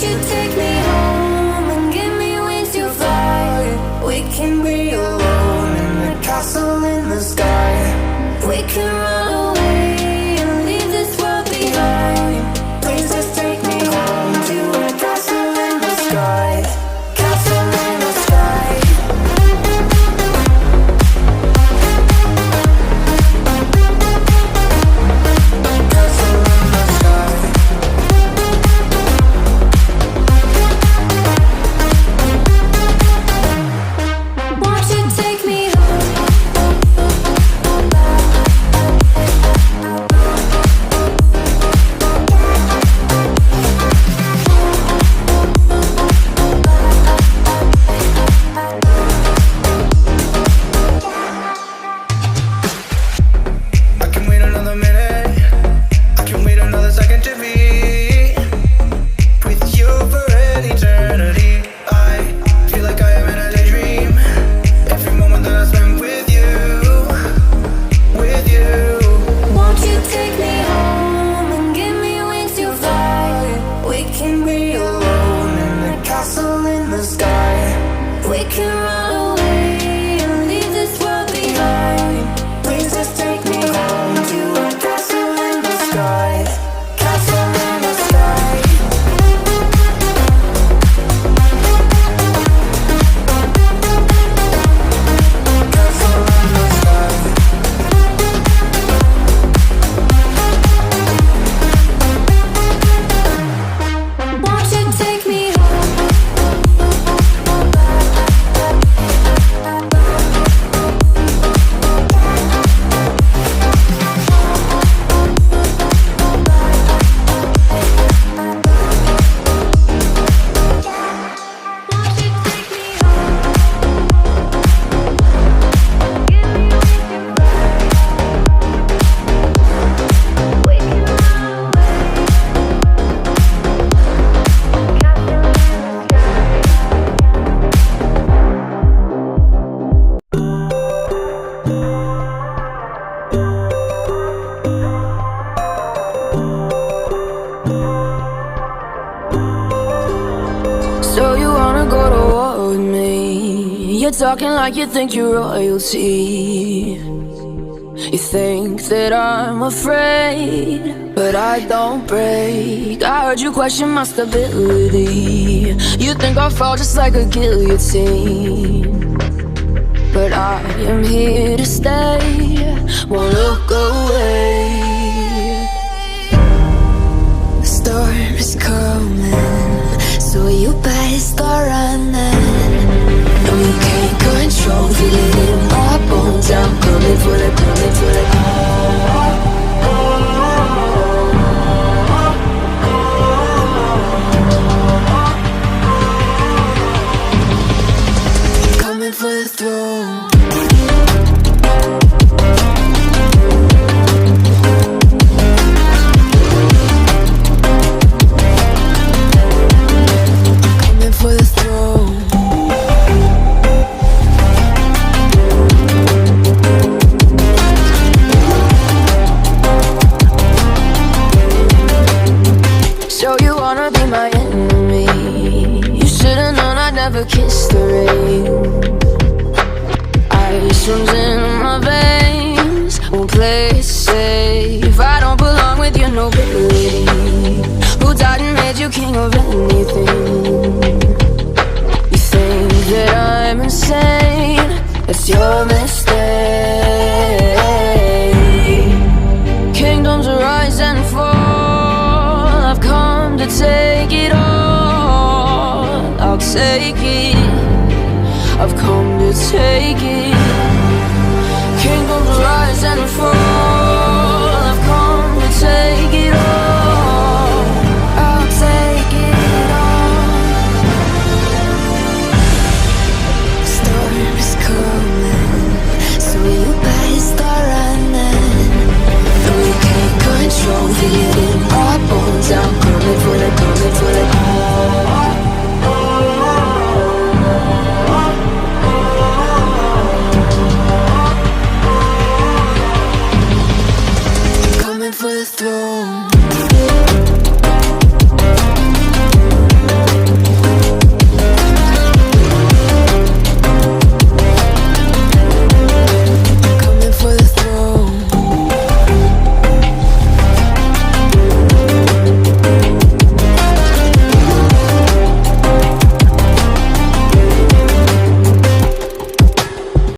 Won't you take me home and give me wings to fly? We can be alone in the castle in the sky. We can run away and leave this world behind. Please just take me home to a castle in the sky. Castle in the sky. Castle in the sky. Won't you take me home? I can wait another minute. I can wait another second to be with you for an eternity. I feel like I am in a daydream. Every moment that I spend with you, with you. Won't you take me home and give me wings to fly? We can be alone in the castle in the sky. We can run away and leave this world behind. Please just take me home to a castle in the sky. Castle in the sky. Castle in the sky. Won't you take me home? So you wanna go to war with me? You're talking like you think you're royalty. You think that I'm afraid, but I don't break. I heard you question my stability. You think I'll fall just like a guillotine, but I am here to stay. Won't look away. The storm is coming, so you better start running. No, you can't control, feel it in my bones. I'm coming for the, coming for the. Coming for the throne. Coming for the throne. So you wanna be my enemy? You should've known I'd never kiss the rain. Ice runs in my veins, won't play it safe. I don't belong with your nobility. Who died and made you king of anything? You think that I'm insane? That's your mistake. Kingdoms rise and fall. I've come to take it all. I'll take it. I've come to take it.